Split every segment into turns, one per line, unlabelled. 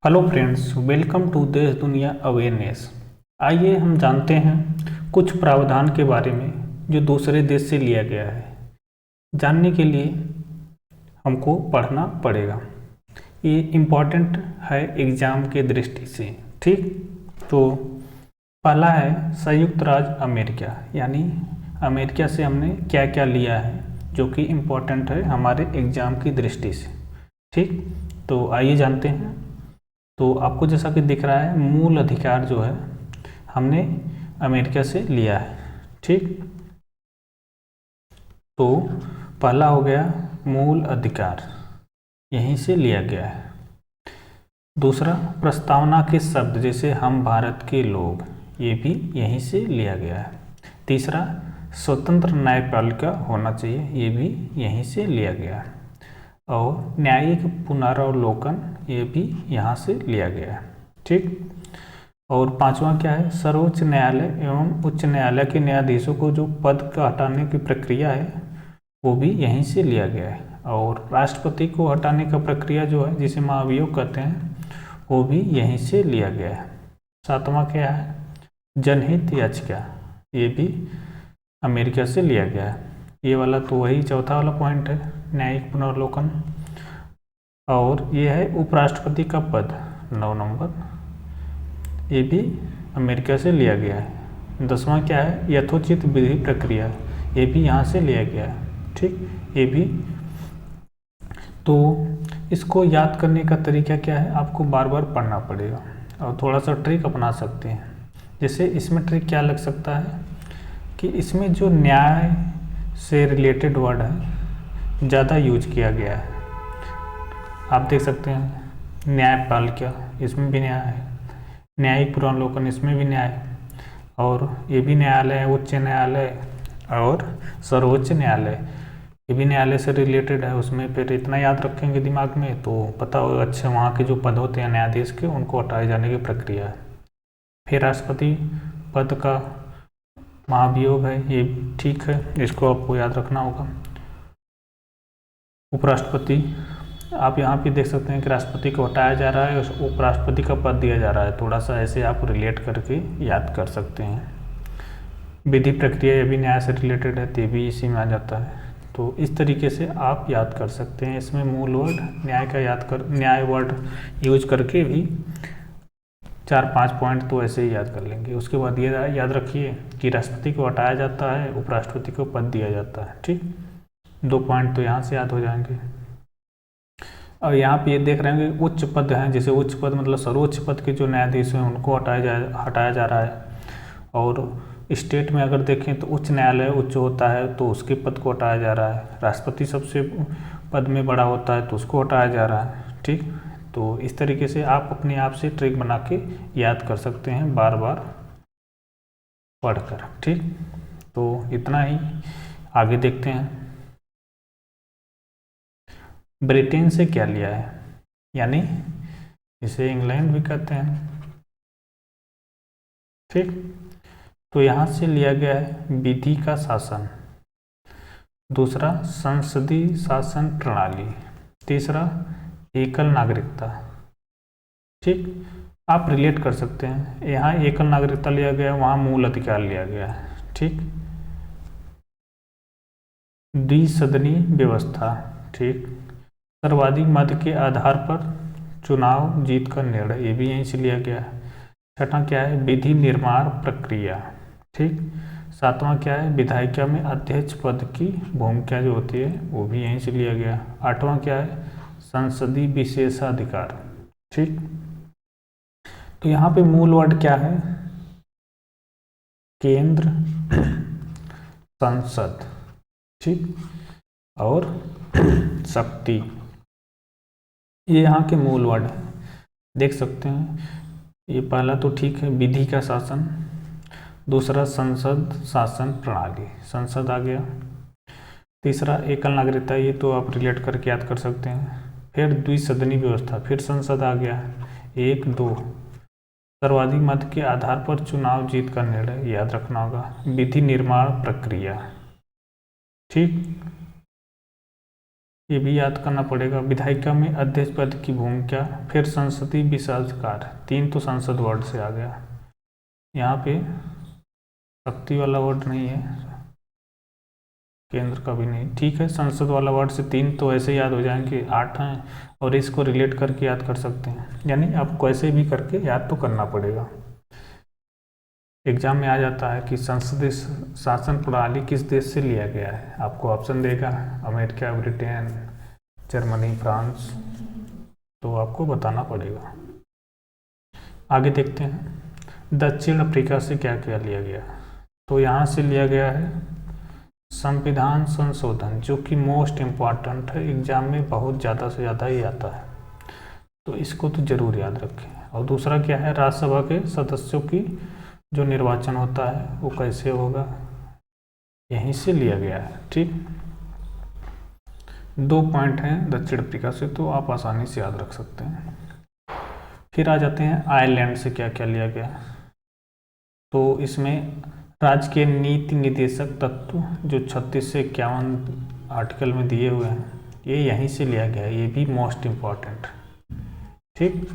Hello friends, welcome to देश दुनिया awareness. आइए हम जानते हैं कुछ प्रावधान के बारे में जो दूसरे देश से लिया गया है। जानने के लिए हमको पढ़ना पड़ेगा। ये इम्पॉर्टेंट है एग्ज़ाम के दृष्टि से। ठीक, तो पहला है संयुक्त राज्य अमेरिका, यानी अमेरिका से हमने क्या क्या लिया है जो कि इम्पॉर्टेंट है हमारे एग्ज़ाम की दृष्टि से। ठीक, तो आइए जानते हैं। तो आपको जैसा कि दिख रहा है, मूल अधिकार जो है हमने अमेरिका से लिया है। ठीक, तो पहला हो गया मूल अधिकार, यहीं से लिया गया है। दूसरा, प्रस्तावना के शब्द जैसे हम भारत के लोग, ये भी यहीं से लिया गया है। तीसरा, स्वतंत्र न्यायपालिका होना चाहिए, ये भी यहीं से लिया गया है। और न्यायिक पुनरावलोकन, ये भी यहाँ से लिया गया है। ठीक, और पांचवा क्या है, सर्वोच्च न्यायालय एवं उच्च न्यायालय के न्यायाधीशों को जो पद का हटाने की प्रक्रिया है वो भी यहीं से लिया गया है। और राष्ट्रपति को हटाने का प्रक्रिया जो है, जिसे महाभियोग कहते हैं, वो भी यहीं से लिया गया है। सातवां क्या है, जनहित याचिका, ये भी अमेरिका से लिया गया है। ये वाला तो वही चौथा वाला पॉइंट है, न्यायिक पुनर्लोकन। और ये है उपराष्ट्रपति का पद, 9 नंबर, ये भी अमेरिका से लिया गया है। 10वां क्या है, यथोचित विधि प्रक्रिया, ये भी यहाँ से लिया गया है। ठीक, ये भी। तो इसको याद करने का तरीका क्या है, आपको बार बार पढ़ना पड़ेगा और थोड़ा सा ट्रिक अपना सकते हैं। जैसे इसमें ट्रिक क्या लग सकता है कि इसमें जो न्याय से रिलेटेड वर्ड है ज़्यादा यूज किया गया है। आप देख सकते हैं, न्यायपालिका, इसमें भी न्याय है। न्यायिक पुनरावलोकन, इसमें भी न्याय है। और ये भी न्यायालय है, उच्च न्यायालय और सर्वोच्च न्यायालय, ये भी न्यायालय से रिलेटेड है। उसमें फिर इतना याद रखेंगे दिमाग में तो पता होगा, अच्छा वहाँ के जो पद होते हैं न्यायाधीश के, उनको हटाए जाने की प्रक्रिया है। फिर राष्ट्रपति पद का महाभियोग है, ये ठीक है, इसको आपको याद रखना होगा। उपराष्ट्रपति, आप यहाँ पे देख सकते हैं कि राष्ट्रपति को हटाया जा रहा है, उपराष्ट्रपति का पद दिया जा रहा है। थोड़ा सा ऐसे आप रिलेट करके याद कर सकते हैं। विधि प्रक्रिया, ये भी न्याय से रिलेटेड है, तो भी इसी में आ जाता है। तो इस तरीके से आप याद कर सकते हैं। इसमें मूल वर्ड न्याय का न्याय वर्ड यूज करके भी 4-5 पॉइंट तो ऐसे ही याद कर लेंगे। उसके बाद ये याद रखिए कि राष्ट्रपति को हटाया जाता है, उपराष्ट्रपति को पद दिया जाता है। ठीक, 2 पॉइंट तो यहाँ से याद हो जाएंगे। और यहाँ पे ये देख रहे हैं कि उच्च पद हैं, जैसे उच्च पद मतलब सर्वोच्च पद के जो न्यायाधीश हैं उनको हटाया जा रहा है। और स्टेट में अगर देखें तो उच्च न्यायालय उच्च होता है तो उसके पद को हटाया जा रहा है। राष्ट्रपति सबसे पद में बड़ा होता है तो उसको हटाया जा रहा है। ठीक, तो इस तरीके से आप अपने आप से ट्रिक बना के याद कर सकते हैं बार बार पढ़कर। ठीक, तो इतना ही, आगे देखते हैं। ब्रिटेन से क्या लिया है, यानी इसे इंग्लैंड भी कहते हैं। ठीक, तो यहाँ से लिया गया है विधि का शासन। दूसरा, संसदीय शासन प्रणाली। तीसरा, एकल नागरिकता। ठीक, आप रिलेट कर सकते हैं, यहाँ एकल नागरिकता लिया गया, वहाँ मूल अधिकार लिया गया है। ठीक, द्विसदनी व्यवस्था। ठीक, सर्वाधिक मत के आधार पर चुनाव जीत का निर्णय, ये भी यहीं से लिया गया है। छठा क्या है, विधि निर्माण प्रक्रिया। ठीक, सातवां क्या है, विधायिका में अध्यक्ष पद की भूमिका जो होती है वो भी यहीं से लिया गया। आठवां क्या है, संसदीय विशेषाधिकार। ठीक, तो यहाँ पे मूल वर्ड क्या है, केंद्र, संसद, ठीक, और शक्ति, ये यहाँ के मूल वर्ड है। देख सकते हैं, ये पहला तो ठीक है, विधि का शासन। दूसरा, संसद शासन प्रणाली, संसद आ गया। तीसरा, एकल नागरिकता, ये तो आप रिलेट करके याद कर सकते हैं। फिर द्विसदनी व्यवस्था, फिर संसद आ गया, 1 2। सर्वाधिक मत के आधार पर चुनाव जीत का निर्णय, याद रखना होगा। विधि निर्माण प्रक्रिया। ठीक, ये भी याद करना पड़ेगा। विधायिका में अध्यक्ष पद की भूमिका, फिर संसदीय विशेषाधिकार, 3 तो संसद वर्ड से आ गया। यहाँ पे शक्ति वाला वर्ड नहीं है, केंद्र का भी नहीं, ठीक है। संसद वाला वर्ड से 3 तो ऐसे याद हो जाएंगे, 8 हैं और इसको रिलेट करके याद कर सकते हैं, यानी आपको ऐसे भी करके याद तो करना पड़ेगा। एग्जाम में आ जाता है कि संसदीय शासन प्रणाली किस देश से लिया गया है, आपको ऑप्शन देगा अमेरिका, ब्रिटेन, जर्मनी, फ्रांस, तो आपको बताना पड़ेगा। आगे देखते हैं दक्षिण अफ्रीका से क्या क्या लिया गया। तो यहाँ से लिया गया है संविधान संशोधन, जो कि मोस्ट इम्पॉर्टेंट है, एग्जाम में बहुत ज़्यादा से ज़्यादा ही आता है, तो इसको तो ज़रूर याद रखें। और दूसरा क्या है, राज्यसभा के सदस्यों की जो निर्वाचन होता है वो कैसे होगा, यहीं से लिया गया है, ठीक। 2 पॉइंट हैं दक्षिण अफ्रीका से, तो आप आसानी से याद रख सकते हैं। फिर आ जाते हैं आयरलैंड से क्या क्या लिया गया। तो इसमें राज्य के नीति निर्देशक तत्व जो 36 से 51 आर्टिकल में दिए हुए हैं, ये यहीं से लिया गया है, ये भी मोस्ट इम्पॉर्टेंट, ठीक।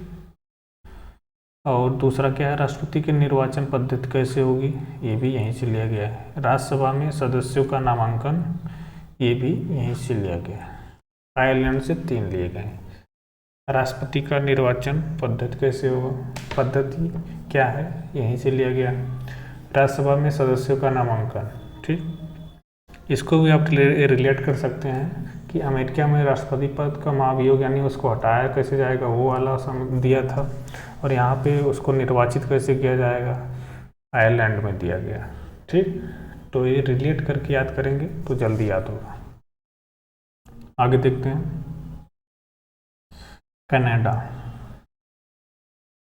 और दूसरा क्या है, राष्ट्रपति की निर्वाचन पद्धति कैसे होगी, ये भी यहीं से लिया गया है। राज्यसभा में सदस्यों का नामांकन, ये भी यहीं से लिया गया है। आयरलैंड से 3 लिए गए। राष्ट्रपति का निर्वाचन पद्धति कैसे होगा, पद्धति क्या है, यहीं से लिया गया। राज्यसभा में सदस्यों का नामांकन, ठीक। इसको भी आप रिलेट कर सकते हैं कि अमेरिका में राष्ट्रपति पद का महाभियोग, यानी उसको हटाया कैसे जाएगा, वो वाला दिया था, और यहाँ पे उसको निर्वाचित कैसे किया जाएगा, आयरलैंड में दिया गया, ठीक। तो ये रिलेट करके याद करेंगे तो जल्दी याद होगा। आगे देखते हैं कनाडा।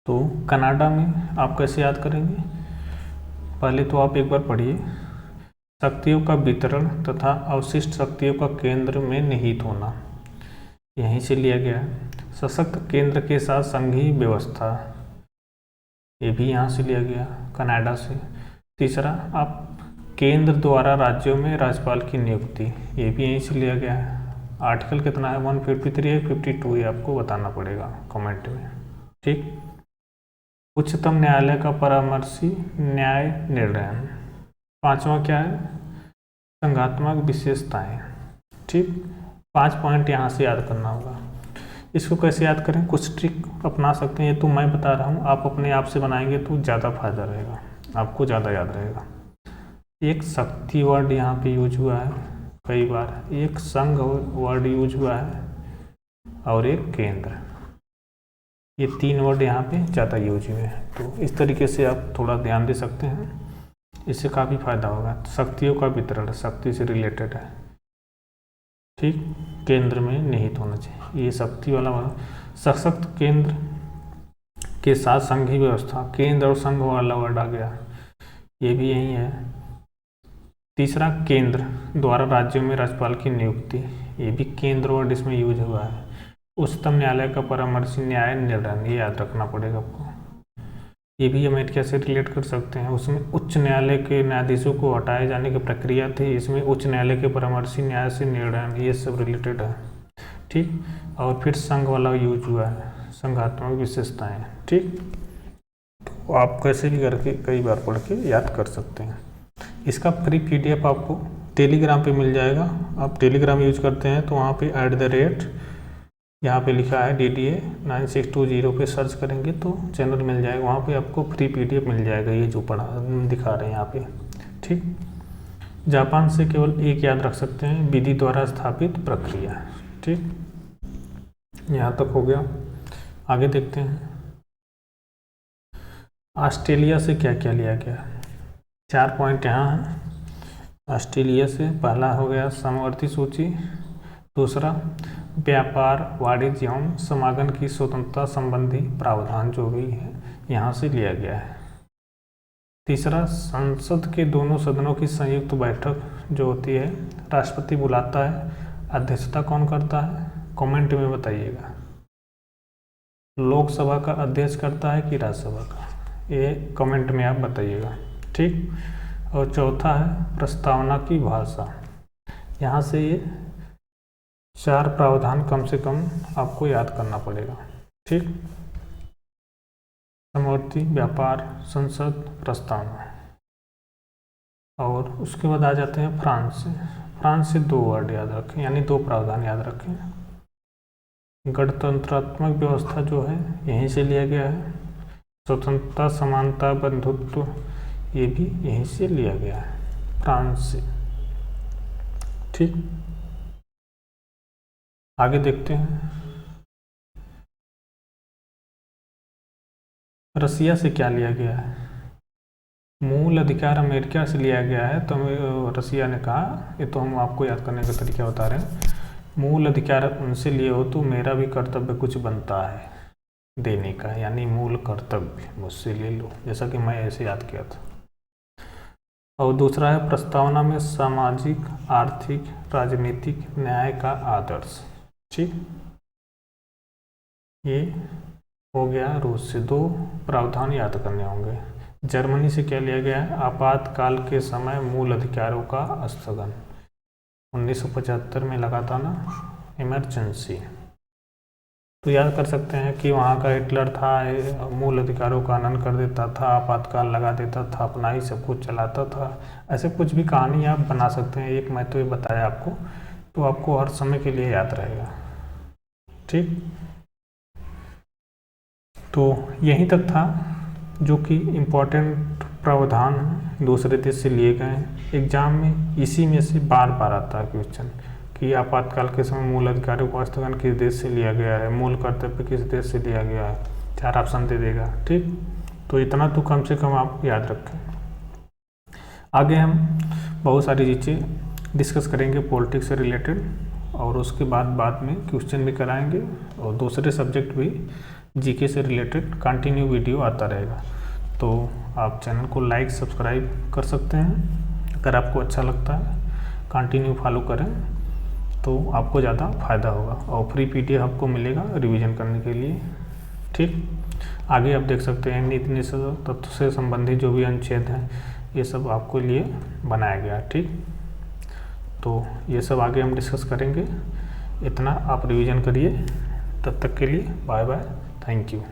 तो कनाडा में आप कैसे याद करेंगे, पहले तो आप एक बार पढ़िए, शक्तियों का वितरण तथा अवशिष्ट शक्तियों का केंद्र में निहित होना, यहीं से लिया गया है। सशक्त केंद्र के साथ संघीय व्यवस्था, ये भी यहाँ से लिया गया कनाडा से। तीसरा, आप केंद्र द्वारा राज्यों में राज्यपाल की नियुक्ति, ये भी यहीं से लिया गया है। आर्टिकल कितना है, 153 है, 52 है, आपको बताना पड़ेगा कमेंट में, ठीक। उच्चतम न्यायालय का परामर्शी न्याय निर्णय। 5वां क्या है, संघात्मक विशेषताएं, ठीक। 5 पॉइंट यहाँ से याद करना होगा। इसको कैसे याद करें, कुछ ट्रिक अपना सकते हैं, ये तो मैं बता रहा हूँ, आप अपने आप से बनाएंगे तो ज़्यादा फायदा रहेगा, आपको ज़्यादा याद रहेगा। एक शक्ति वर्ड यहाँ पे यूज हुआ है कई बार, एक संघ वर्ड यूज हुआ है, और एक केंद्र, ये 3 वर्ड यहाँ पे ज़्यादा यूज हुए हैं। तो इस तरीके से आप थोड़ा ध्यान दे सकते हैं, इससे काफ़ी फायदा होगा। शक्तियों का वितरण शक्ति से रिलेटेड है, ठीक। केंद्र में निहित होना चाहिए, ये शक्ति वाला सशक्त केंद्र के साथ संघीय व्यवस्था, केंद्र और संघ वाला वर्ड आ गया, ये भी यही है। तीसरा, केंद्र द्वारा राज्यों में राज्यपाल की नियुक्ति, ये भी केंद्र वर्ड इसमें यूज हुआ है। उच्चतम न्यायालय का परामर्शी न्याय निर्णय, ये याद रखना पड़ेगा आपको, ये भी अमेरिका से रिलेट कर सकते हैं। उसमें उच्च न्यायालय के न्यायाधीशों को हटाए जाने की प्रक्रिया थी, इसमें उच्च न्यायालय के परामर्शी न्याय से निर्णय, ये सब रिलेटेड है, ठीक। और फिर संघ वाला यूज हुआ है, संघात्मक विशेषताएं, ठीक। तो आप कैसे भी करके कई बार पढ़ के याद कर सकते हैं। इसका फ्री PDF आपको टेलीग्राम पे मिल जाएगा, आप टेलीग्राम यूज करते हैं तो वहाँ पे @ यहाँ पे लिखा है DDA 9620 पे सर्च करेंगे तो चैनल मिल जाएगा, वहाँ पे आपको फ्री PDF मिल जाएगा, ये जो पढ़ा दिखा रहे हैं यहाँ पे, ठीक। जापान से केवल एक याद रख सकते हैं, विधि द्वारा स्थापित प्रक्रिया, ठीक। यहाँ तक हो गया। आगे देखते हैं ऑस्ट्रेलिया से क्या क्या लिया गया। 4 पॉइंट यहाँ हैं ऑस्ट्रेलिया से। पहला हो गया समवर्ती सूची, दूसरा व्यापार, वाणिज्य एवं समागम की स्वतंत्रता संबंधी प्रावधान जो भी है यहाँ से लिया गया है। तीसरा, संसद के दोनों सदनों की संयुक्त बैठक जो होती है, राष्ट्रपति बुलाता है, अध्यक्षता कौन करता है, कमेंट में बताइएगा। लोकसभा का अध्यक्ष करता है कि राज्यसभा का, ये कमेंट में आप बताइएगा, ठीक। और चौथा है प्रस्तावना की भाषा, यहाँ से ये 4 प्रावधान कम से कम आपको याद करना पड़ेगा। ठीक, समवर्ती, व्यापार, संसद, प्रस्तावना। और उसके बाद आ जाते हैं फ्रांस से। फ्रांस से 2 वर्ड याद रखें, यानी 2 प्रावधान याद रखें। गणतंत्रात्मक व्यवस्था जो है यहीं से लिया गया है। स्वतंत्रता, समानता, बंधुत्व, ये भी यहीं से लिया गया है फ्रांस से। ठीक, आगे देखते हैं रसिया से क्या लिया गया है। मूल अधिकार अमेरिका से लिया गया है, तो रसिया ने कहा, ये तो हम आपको याद करने का तरीका बता रहे हैं, मूल अधिकार उनसे लिए हो तो मेरा भी कर्तव्य कुछ बनता है देने का, यानी मूल कर्तव्य मुझसे ले लो, जैसा कि मैं ऐसे याद किया था। और दूसरा है प्रस्तावना में सामाजिक, आर्थिक, राजनीतिक न्याय का आदर्श। ठीक, ये हो गया रूस से। 2 प्रावधान याद करने होंगे। जर्मनी से क्या लिया गया है, आपातकाल के समय मूल अधिकारों का स्थगन। 1975 में लगा था ना इमरजेंसी, तो याद कर सकते हैं कि वहाँ का हिटलर था, मूल अधिकारों का हनन कर देता था, आपातकाल लगा देता था, अपना ही सब कुछ चलाता था। ऐसे कुछ भी कहानी आप बना सकते हैं। एक मैं तो ये बताया आपको, तो आपको हर समय के लिए याद रहेगा। ठीक, तो यहीं तक था जो कि इम्पोर्टेंट प्रावधान दूसरे देश से लिए गए हैं। एग्जाम में इसी में से बार बार आता है क्वेश्चन कि आपातकाल के समय मूल अधिकारों का स्थगन किस देश से लिया गया है, मूल कर्तव्य किस देश से लिया गया है, 4 ऑप्शन दे देगा। ठीक, तो इतना तो कम से कम आप याद रखें। आगे हम बहुत सारी चीज़ें डिस्कस करेंगे पॉलिटिक्स से रिलेटेड, और उसके बाद में क्वेश्चन भी कराएंगे, और दूसरे सब्जेक्ट भी जीके से रिलेटेड कंटिन्यू वीडियो आता रहेगा। तो आप चैनल को लाइक सब्सक्राइब कर सकते हैं। अगर आपको अच्छा लगता है कंटिन्यू फॉलो करें तो आपको ज़्यादा फ़ायदा होगा, और फ्री पीडीएफ आपको मिलेगा रिवीजन करने के लिए। ठीक, आगे आप देख सकते हैं नीति निषेध तत्व से संबंधित जो भी अनुच्छेद हैं, ये सब आपको लिए बनाया गया। ठीक, तो ये सब आगे हम डिस्कस करेंगे। इतना आप रिवीजन करिए। तब तक के लिए बाय बाय, थैंक यू।